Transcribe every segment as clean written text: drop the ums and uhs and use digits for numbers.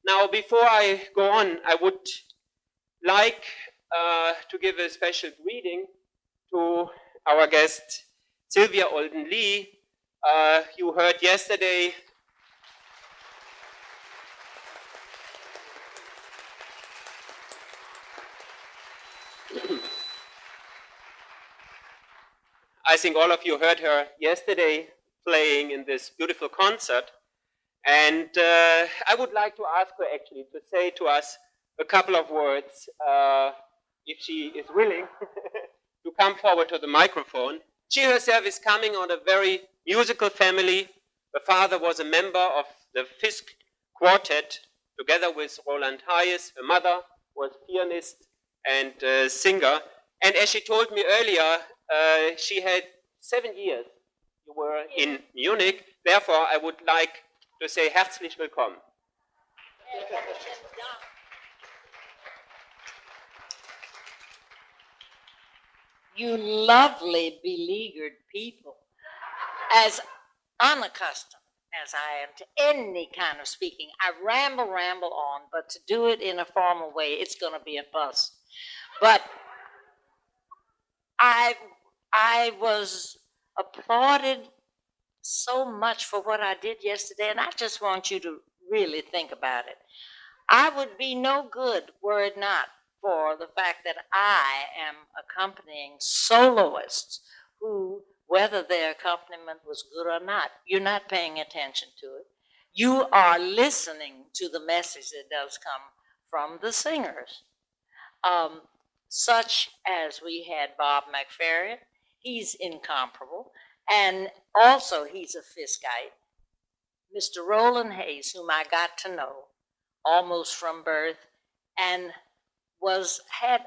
Now, before I go on, I would like to give a special greeting to our guest, Sylvia Olden Lee. You heard yesterday I think all of you heard her yesterday playing in this beautiful concert. And I would like to ask her actually to say to us a couple of words, if she is willing to come forward to the microphone. She herself is coming on a very musical family. Her father was a member of the Fisk Quartet together with Roland Hayes. Her mother was pianist and singer. And as she told me earlier, she had 7 years. You were in Munich. Therefore, I would like to say herzlich willkommen. You lovely, beleaguered people. As unaccustomed as I am to any kind of speaking, I ramble on, but to do it in a formal way, it's going to be a bust. But I was applauded so much for what I did yesterday, and I just want you to really think about it. I would be no good were it not for the fact that I am accompanying soloists who, whether their accompaniment was good or not, you're not paying attention to it. You are listening to the message that does come from the singers. Such as we had Bob McFerrin, he's incomparable, and also he's a Fiskite. Mr. Roland Hayes, whom I got to know almost from birth, and had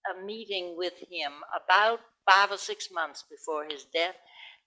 a meeting with him about 5 or 6 months before his death,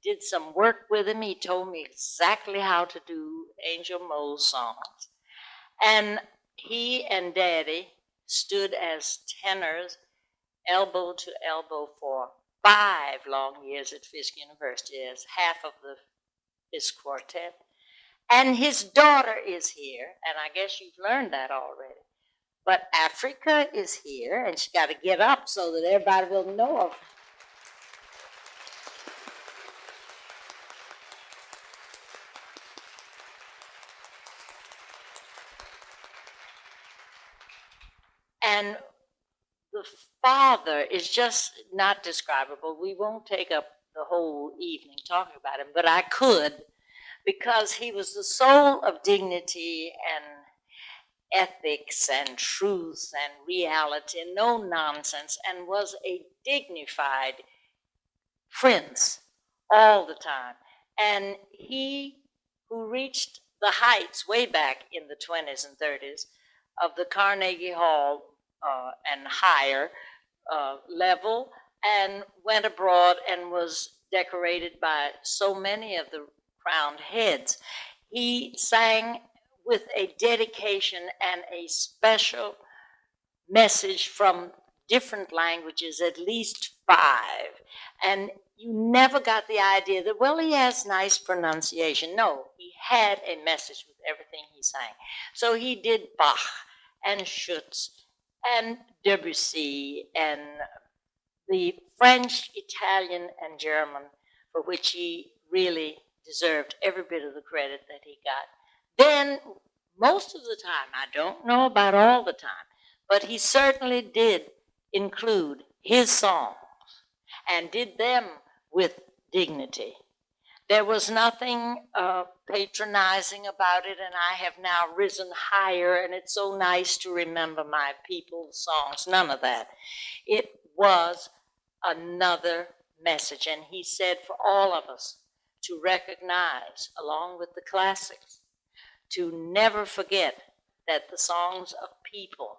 did some work with him. He told me exactly how to do Angel Mole's songs. And he and Daddy stood as tenors, elbow to elbow, for 5 long years at Fisk University as half of the Fisk Quartet. And his daughter is here, and I guess you've learned that already. But Africa is here, and she's got to get up so that everybody will know of her. And the father is just not describable. We won't take up the whole evening talking about him, but I could, because he was the soul of dignity and ethics and truth and reality, no nonsense, and was a dignified prince all the time. And he who reached the heights way back in the 20s and 30s of the Carnegie Hall and higher level, and went abroad and was decorated by so many of the crowned heads. He sang with a dedication and a special message from different languages, at least 5. And you never got the idea that, well, he has nice pronunciation. No, he had a message with everything he sang. So he did Bach and Schutz and Debussy and the French, Italian, and German, for which he really deserved every bit of the credit that he got. Then, most of the time, I don't know about all the time, but he certainly did include his songs and did them with dignity. There was nothing patronizing about it, and I have now risen higher, and it's so nice to remember my people's songs. None of that. It was another message, and he said for all of us to recognize, along with the classics, to never forget that the songs of people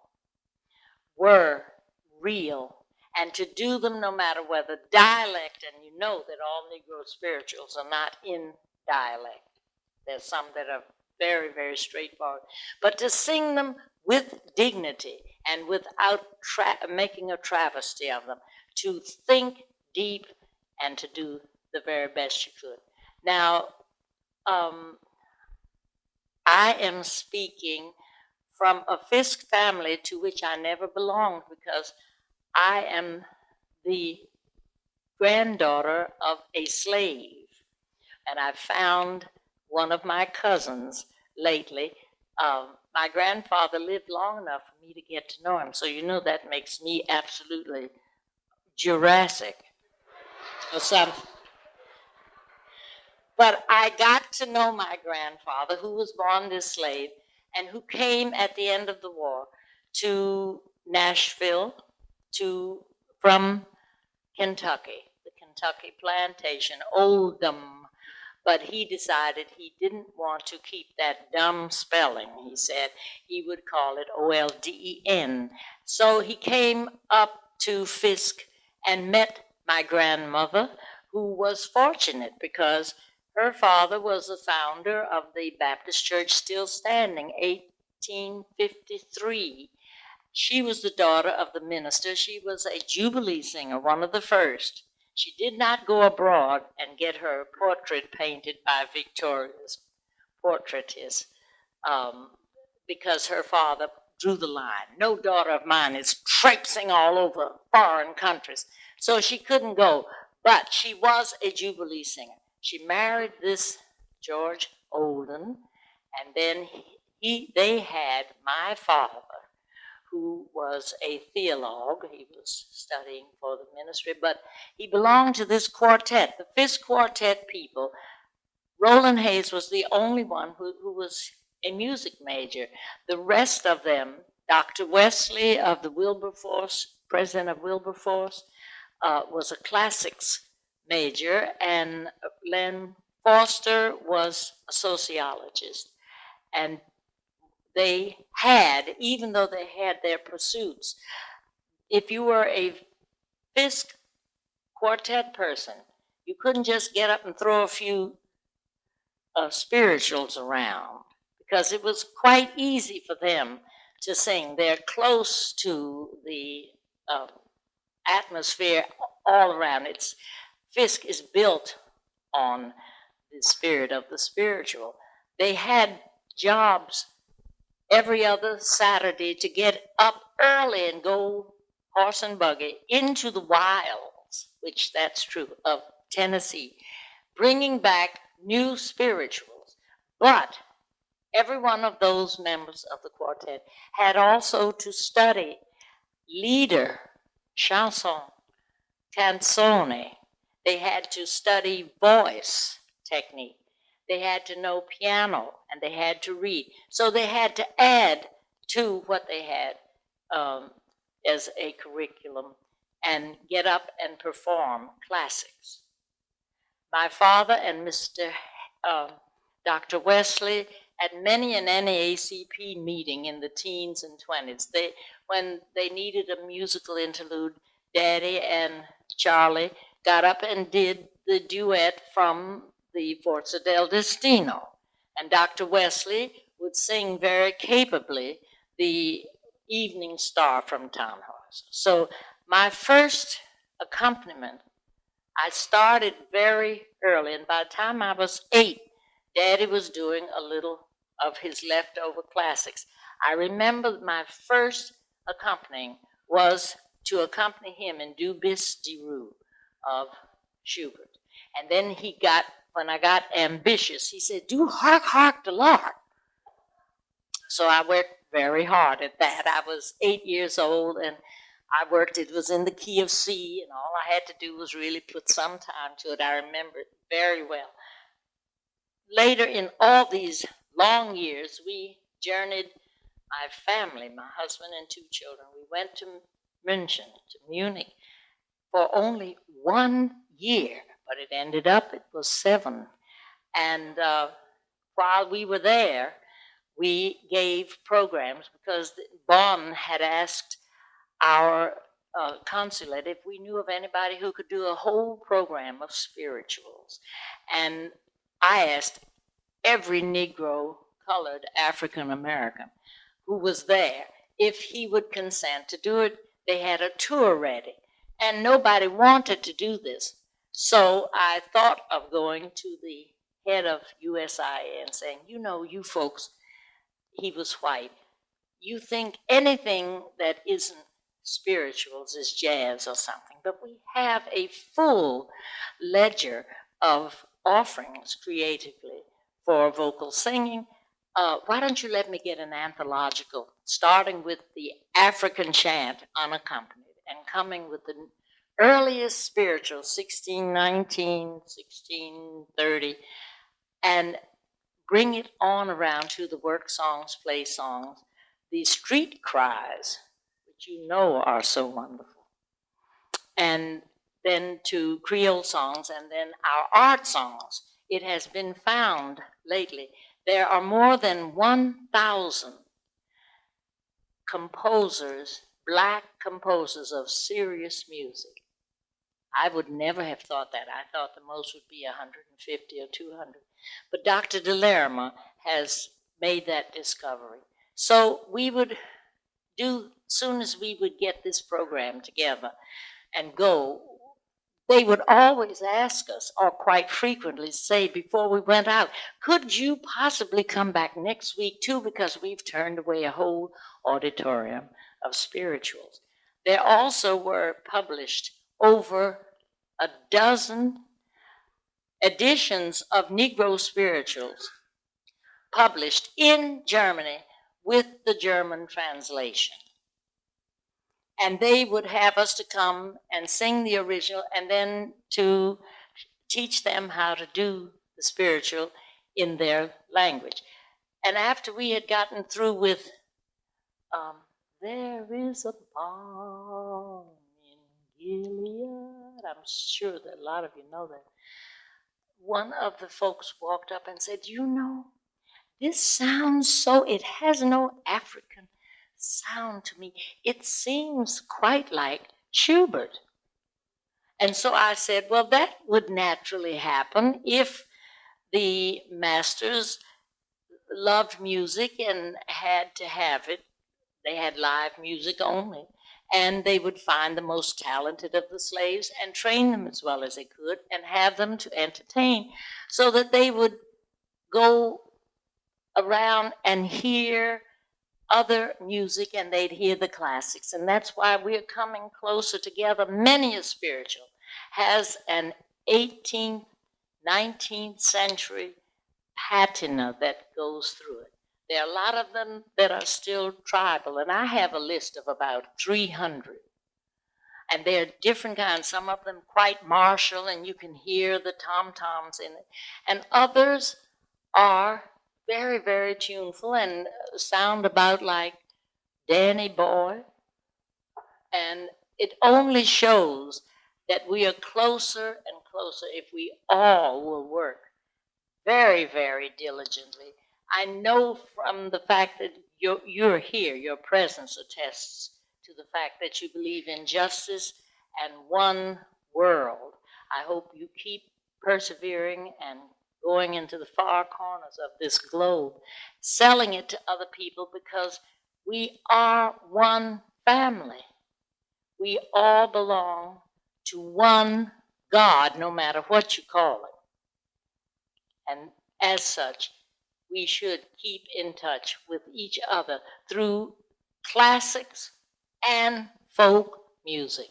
were real, and to do them no matter whether dialect, and you know that all Negro spirituals are not in dialect. There's some that are very, very straightforward. But to sing them with dignity and without making a travesty of them, to think deep and to do the very best you could. Now, I am speaking from a Fisk family to which I never belonged, because I am the granddaughter of a slave. And I found one of my cousins lately. My grandfather lived long enough for me to get to know him, so you know that makes me absolutely Jurassic or something. But I got to know my grandfather, who was born as a slave and who came at the end of the war to Nashville from Kentucky, the Kentucky plantation, Oldham. But he decided he didn't want to keep that dumb spelling. He said he would call it Olden. So he came up to Fisk and met my grandmother, who was fortunate because her father was the founder of the Baptist Church still standing, 1853. She was the daughter of the minister. She was a Jubilee singer, one of the first. She did not go abroad and get her portrait painted by Victoria's portraitist because her father drew the line. No daughter of mine is traipsing all over foreign countries. So she couldn't go, but she was a Jubilee singer. She married this George Olden, and then they had my father, who was a theologue. He was studying for the ministry, but he belonged to this quartet, the Fisk Quartet people. Roland Hayes was the only one who was a music major. The rest of them, Dr. Wesley of the Wilberforce, president of Wilberforce, was a classics major, and Len Foster was a sociologist. And they had, even though they had their pursuits, if you were a Fisk quartet person, you couldn't just get up and throw a few spirituals around, because it was quite easy for them to sing. They're close to the atmosphere all around. Fisk is built on the spirit of the spiritual. They had jobs every other Saturday to get up early and go horse and buggy into the wilds, which that's true, of Tennessee, bringing back new spirituals. But every one of those members of the quartet had also to study lieder, chanson, canzone. They had to study voice technique. They had to know piano, and they had to read. So they had to add to what they had as a curriculum and get up and perform classics. My father and Dr. Wesley at many an NAACP meeting in the teens and 20s. When they needed a musical interlude, Daddy and Charlie got up and did the duet from the Forza del Destino. And Dr. Wesley would sing very capably the Evening Star from Tannhäuser. So my first accompaniment, I started very early, and by the time I was 8, Daddy was doing a little of his leftover classics. I remember my first accompanying was to accompany him in Du Bis die Ruhe of Schubert. And then when I got ambitious, he said, do Hark, Hark the Lark. So I worked very hard at that. I was 8 years old, and I worked, it was in the key of C, and all I had to do was really put some time to it. I remember it very well. Later in all these long years, we journeyed, my family, my husband and 2 children, we went to München, to Munich, for only 1 year, but it ended up, it was 7. And while we were there, we gave programs because Bonn had asked our consulate if we knew of anybody who could do a whole program of spirituals. And I asked every Negro, colored, African American who was there if he would consent to do it. They had a tour ready, and nobody wanted to do this. So I thought of going to the head of USIA and saying, you know, you folks, he was white, you think anything that isn't spirituals is jazz or something, but we have a full ledger of offerings creatively for vocal singing. Why don't you let me get an anthological, starting with the African chant unaccompanied and coming with the earliest spiritual, 1619, 1630, and bring it on around to the work songs, play songs, the street cries, which you know are so wonderful, and then to Creole songs, and then our art songs. It has been found lately there are more than 1,000 composers, black composers of serious music. I would never have thought that. I thought the most would be 150 or 200. But Dr. DeLerma has made that discovery. So we would do, soon as we would get this program together and go, they would always ask us, or quite frequently say before we went out, could you possibly come back next week too, because we've turned away a whole auditorium of spirituals. There also were published over a dozen editions of Negro spirituals published in Germany with the German translation. And they would have us to come and sing the original and then to teach them how to do the spiritual in their language. And after we had gotten through with there is a balm in Gilead, I'm sure that a lot of you know that, one of the folks walked up and said, you know, this sounds so, it has no African sound to me. It seems quite like Schubert. And so I said, well, that would naturally happen if the masters loved music and had to have it. They had live music only. And they would find the most talented of the slaves and train them as well as they could and have them to entertain so that they would go around and hear other music and they'd hear the classics. And that's why we're coming closer together. Many a spiritual has an 18th, 19th century patina that goes through it. There are a lot of them that are still tribal, and I have a list of about 300. And they're different kinds, some of them quite martial, and you can hear the tom-toms in it. And others are very, very tuneful and sound about like Danny Boy. And it only shows that we are closer and closer if we all will work very, very diligently. I know from the fact that you're here, your presence attests to the fact that you believe in justice and one world. I hope you keep persevering and going into the far corners of this globe, selling it to other people, because we are one family. We all belong to one God, no matter what you call it. And as such, we should keep in touch with each other through classics and folk music.